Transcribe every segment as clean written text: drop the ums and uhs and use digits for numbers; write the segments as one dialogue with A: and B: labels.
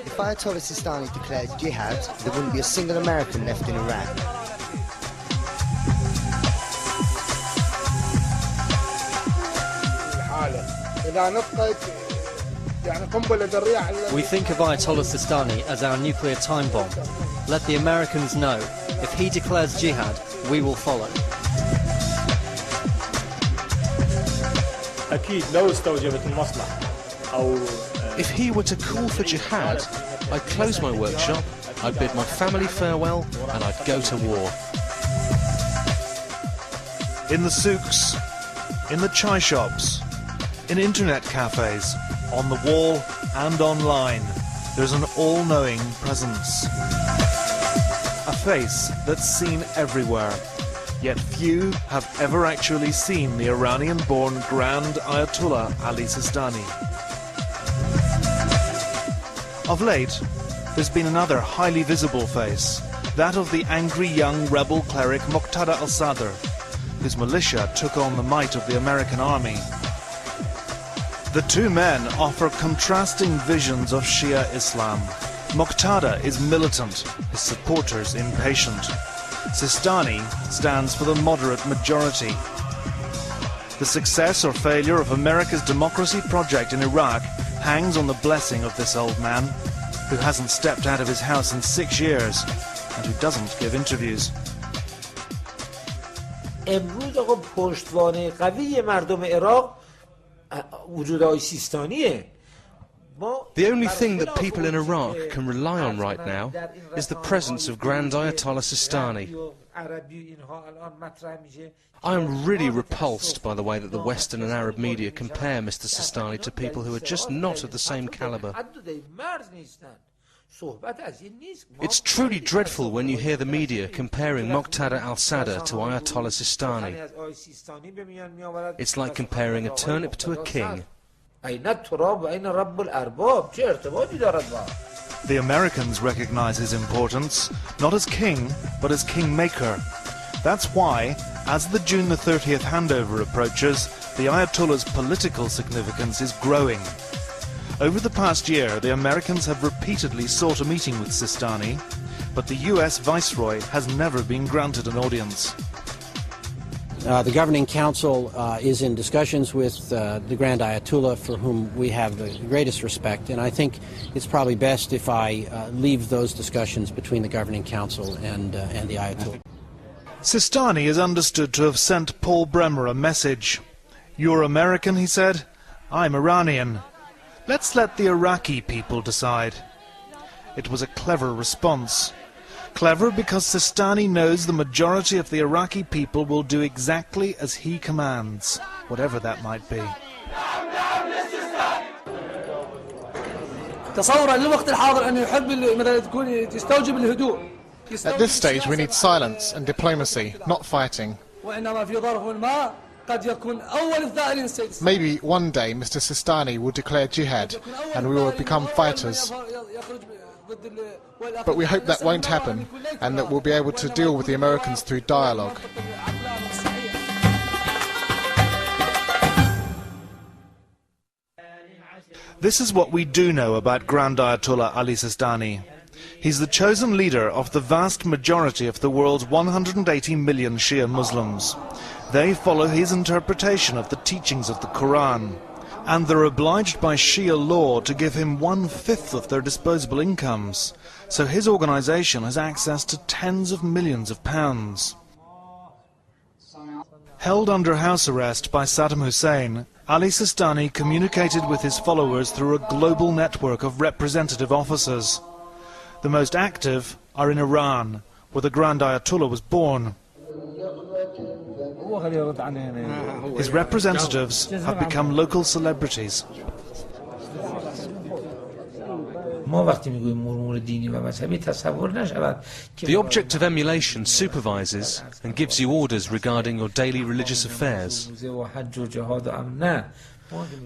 A: If Ayatollah Sistani declared jihad, there wouldn't be a single American left in Iraq.
B: We think of Ayatollah Sistani as our nuclear time bomb. Let the Americans know, if he declares jihad, we will follow.
C: If he were to call for jihad, I'd close my workshop, I'd bid my family farewell, and I'd go to war.
D: In the souks, in the chai shops, in internet cafes, on the wall and online, there's an all-knowing presence. A face that's seen everywhere, yet few have ever actually seen the Iranian-born Grand Ayatollah Ali Sistani. Of late, there's been another highly visible face, that of the angry young rebel cleric Muqtada al-Sadr, whose militia took on the might of the American army. The two men offer contrasting visions of Shia Islam. Muqtada is militant, his supporters impatient. Sistani stands for the moderate majority. The success or failure of America's democracy project in Iraq hangs on the blessing of this old man, who hasn't stepped out of his house in 6 years and who doesn't give interviews.
E: امروز آقا پشتوانه قوی مردم عراق وجود آقای سیستانیه.
C: The only thing that people in Iraq can rely on right now is the presence of Grand Ayatollah Sistani. I am really repulsed by the way that the Western and Arab media compare Mr. Sistani to people who are just not of the same caliber. It's truly dreadful when you hear the media comparing Muqtada al-Sadr to Ayatollah Sistani. It's like comparing a turnip to a king.
D: The Americans recognize his importance, not as king, but as kingmaker. That's why, as the June the 30th handover approaches, the Ayatollah's political significance is growing. Over the past year, the Americans have repeatedly sought a meeting with Sistani, but the US Viceroy has never been granted an audience.
F: The Governing Council is in discussions with the Grand Ayatollah, for whom we have the greatest respect, and I think it's probably best if I leave those discussions between the Governing Council and the Ayatollah.
D: Sistani is understood to have sent Paul Bremer a message. "You're American," he said. "I'm Iranian. Let's let the Iraqi people decide." It was a clever response. Clever because Sistani knows the majority of the Iraqi people will do exactly as he commands, whatever that might be.
G: At this stage we need silence and diplomacy, not fighting. Maybe one day Mr. Sistani will declare jihad and we will become fighters. But we hope that won't happen and that we'll be able to deal with the Americans through dialogue.
D: This is what we do know about Grand Ayatollah Ali Sistani. He's the chosen leader of the vast majority of the world's 180 million Shia Muslims. They follow his interpretation of the teachings of the Quran, and they're obliged by Shia law to give him 1/5 of their disposable incomes, so his organization has access to tens of millions of pounds. Held under house arrest by Saddam Hussein, Ali Sistani communicated with his followers through a global network of representative officers. The most active are in Iran, where the Grand Ayatollah was born. His representatives have become local celebrities.
C: The object of emulation supervises and gives you orders regarding your daily religious affairs.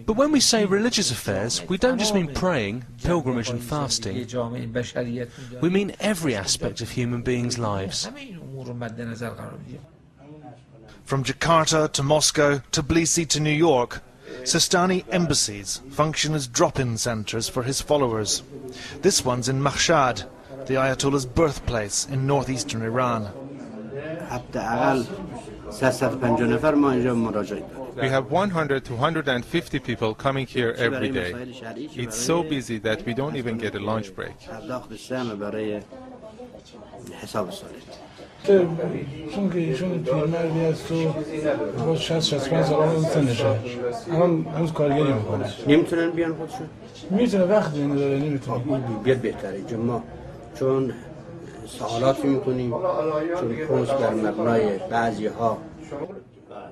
C: But when we say religious affairs, we don't just mean praying, pilgrimage and fasting. We mean every aspect of human beings' lives.
D: From Jakarta to Moscow, Tbilisi to New York, Sistani embassies function as drop-in centres for his followers. This one's in Mashhad, the Ayatollah's birthplace in northeastern Iran.
H: We have 100 to 150 people coming here every day. It's so busy that we don't even get a lunch break.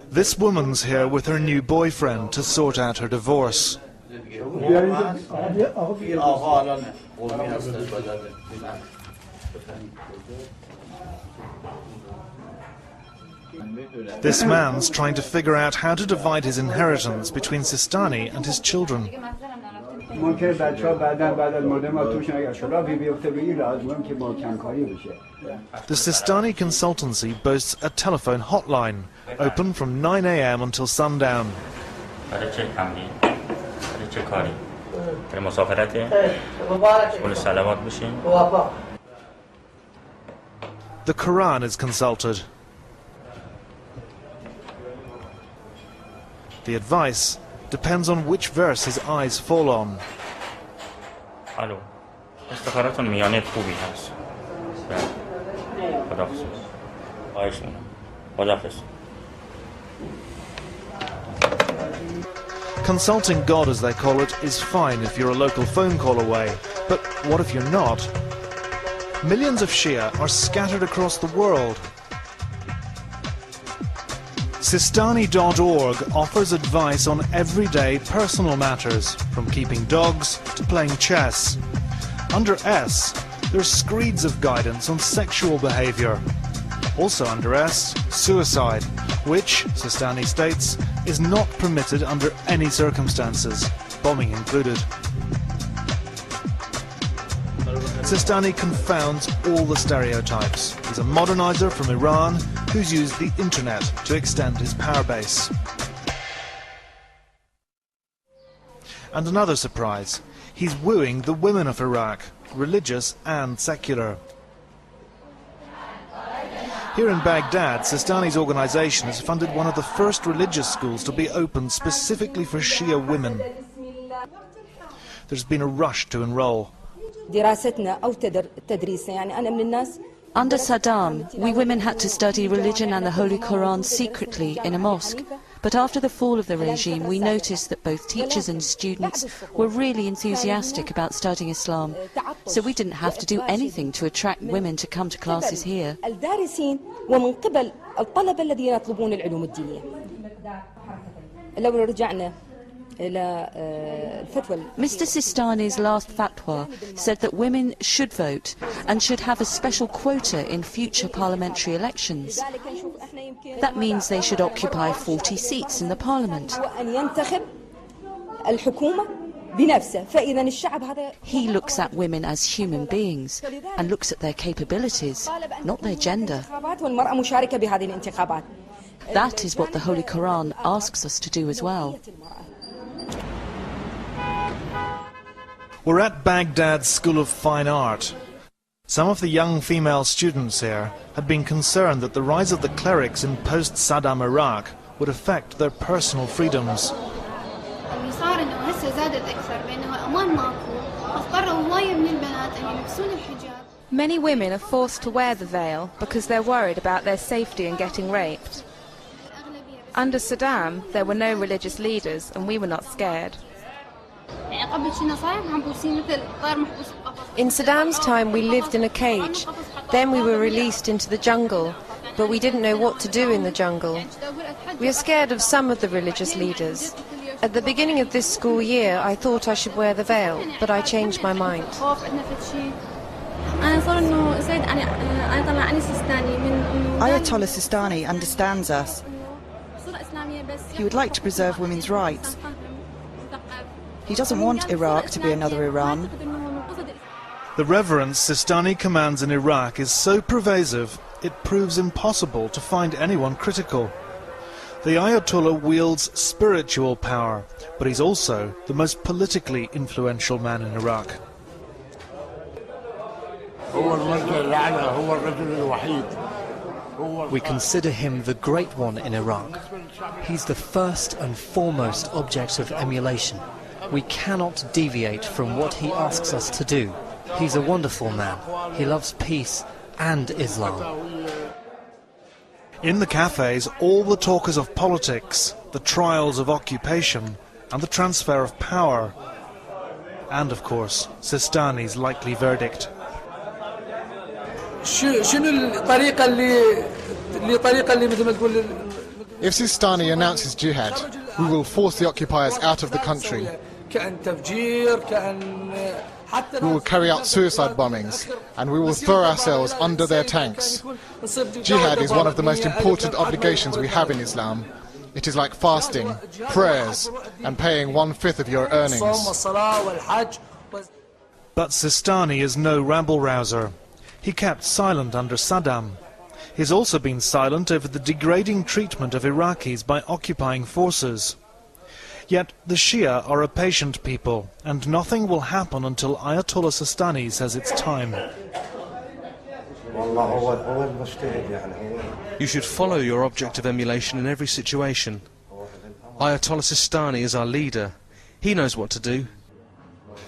D: This woman's here with her new boyfriend to sort out her divorce. This man's trying to figure out how to divide his inheritance between Sistani and his children. The Sistani consultancy boasts a telephone hotline, open from 9 a.m. until sundown. The Quran is consulted. The advice depends on which verse his eyes fall on. Consulting God, as they call it, is fine if you're a local phone call away. But what if you're not? Millions of Shia are scattered across the world. Sistani.org offers advice on everyday personal matters, from keeping dogs to playing chess. Under S, there's screeds of guidance on sexual behaviour. Also under S, suicide, which, Sistani states, is not permitted under any circumstances, bombing included. Sistani confounds all the stereotypes. He's a modernizer from Iran who's used the internet to extend his power base. And another surprise, he's wooing the women of Iraq, religious and secular. Here in Baghdad, Sistani's organisation has funded one of the first religious schools to be opened specifically for Shia women. There's been a rush to enrol.
I: Under Saddam, we women had to study religion and the Holy Quran secretly in a mosque. But after the fall of the regime, we noticed that both teachers and students were really enthusiastic about studying Islam. So we didn't have to do anything to attract women to come to classes here. Mr. Sistani's last fatwa said that women should vote and should have a special quota in future parliamentary elections. That means they should occupy 40 seats in the parliament. He looks at women as human beings and looks at their capabilities, not their gender. That is what the Holy Quran asks us to do as well.
D: We're at Baghdad's School of Fine Art. Some of the young female students here had been concerned that the rise of the clerics in post-Saddam Iraq would affect their personal freedoms.
J: Many women are forced to wear the veil because they're worried about their safety and getting raped. Under Saddam, there were no religious leaders and we were not scared.
K: In Saddam's time we lived in a cage, then we were released into the jungle, but we didn't know what to do in the jungle. We are scared of some of the religious leaders. At the beginning of this school year I thought I should wear the veil, but I changed my mind.
L: Ayatollah Sistani understands us. He would like to preserve women's rights. He doesn't want Iraq to be another Iran.
D: The reverence Sistani commands in Iraq is so pervasive, it proves impossible to find anyone critical. The Ayatollah wields spiritual power, but he's also the most politically influential man in Iraq.
B: We consider him the great one in Iraq. He's the first and foremost object of emulation. We cannot deviate from what he asks us to do. He's a wonderful man. He loves peace and Islam.
D: In the cafes, all the talk is of politics, the trials of occupation, and the transfer of power. And, of course, Sistani's likely verdict.
G: If Sistani announces jihad, we will force the occupiers out of the country. We will carry out suicide bombings, and we will throw ourselves under their tanks. Jihad is one of the most important obligations we have in Islam. It is like fasting, prayers, and paying 1/5 of your earnings.
D: But Sistani is no rabble-rouser. He kept silent under Saddam. He's also been silent over the degrading treatment of Iraqis by occupying forces. Yet the Shia are a patient people, and nothing will happen until Ayatollah Sistani says it's time.
C: You should follow your object of emulation in every situation. Ayatollah Sistani is our leader. He knows what to do.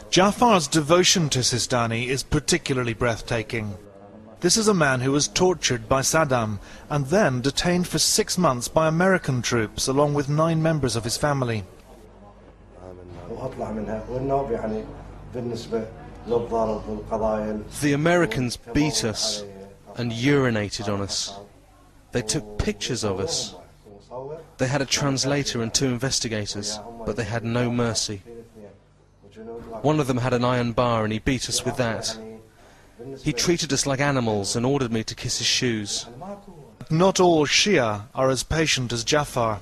D: Jafar's devotion to Sistani is particularly breathtaking. This is a man who was tortured by Saddam and then detained for 6 months by American troops along with 9 members of his family.
C: The Americans beat us and urinated on us. They took pictures of us. They had a translator and 2 investigators, but they had no mercy. One of them had an iron bar and he beat us with that. He treated us like animals and ordered me to kiss his shoes.
D: Not all Shia are as patient as Jafar.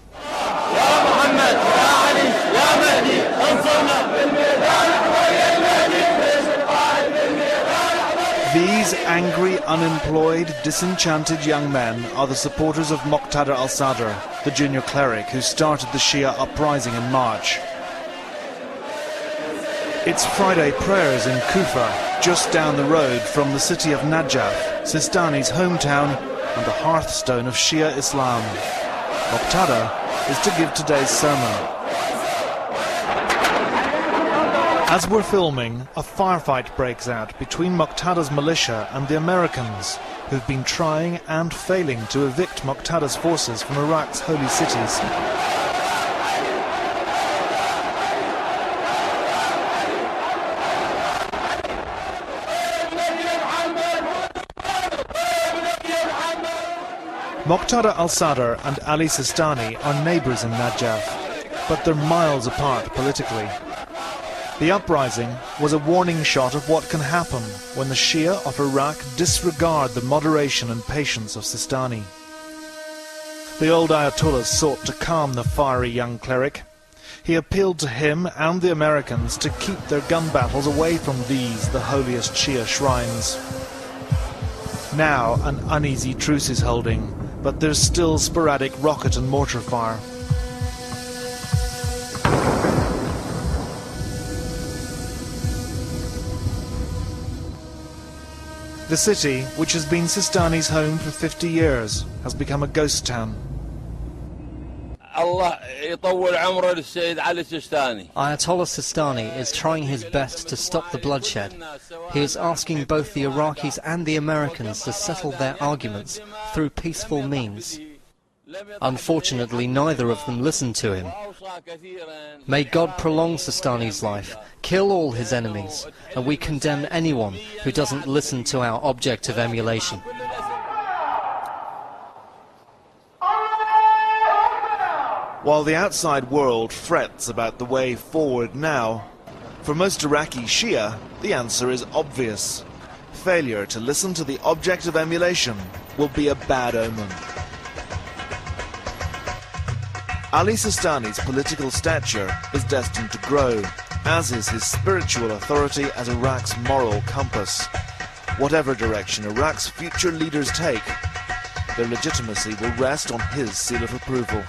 D: These angry, unemployed, disenchanted young men are the supporters of Muqtada al-Sadr, the junior cleric who started the Shia uprising in March. It's Friday prayers in Kufa, just down the road from the city of Najaf, Sistani's hometown and the hearthstone of Shia Islam. Muqtada is to give today's sermon. As we're filming, a firefight breaks out between Muqtada's militia and the Americans, who've been trying and failing to evict Muqtada's forces from Iraq's holy cities. Muqtada al-Sadr and Ali Sistani are neighbours in Najaf, but they're miles apart politically. The uprising was a warning shot of what can happen when the Shia of Iraq disregard the moderation and patience of Sistani. The old Ayatollah sought to calm the fiery young cleric. He appealed to him and the Americans to keep their gun battles away from these, the holiest Shia shrines. Now an uneasy truce is holding, but there's still sporadic rocket and mortar fire. The city, which has been Sistani's home for 50 years, has become a ghost town.
B: Ayatollah Sistani is trying his best to stop the bloodshed. He is asking both the Iraqis and the Americans to settle their arguments through peaceful means. Unfortunately, neither of them listen to him. May God prolong Sistani's life, kill all his enemies, and we condemn anyone who doesn't listen to our object of emulation.
D: While the outside world frets about the way forward now, for most Iraqi Shia, the answer is obvious. Failure to listen to the object of emulation will be a bad omen. Ali Sistani's political stature is destined to grow, as is his spiritual authority as Iraq's moral compass. Whatever direction Iraq's future leaders take, Their legitimacy will rest on his seal of approval.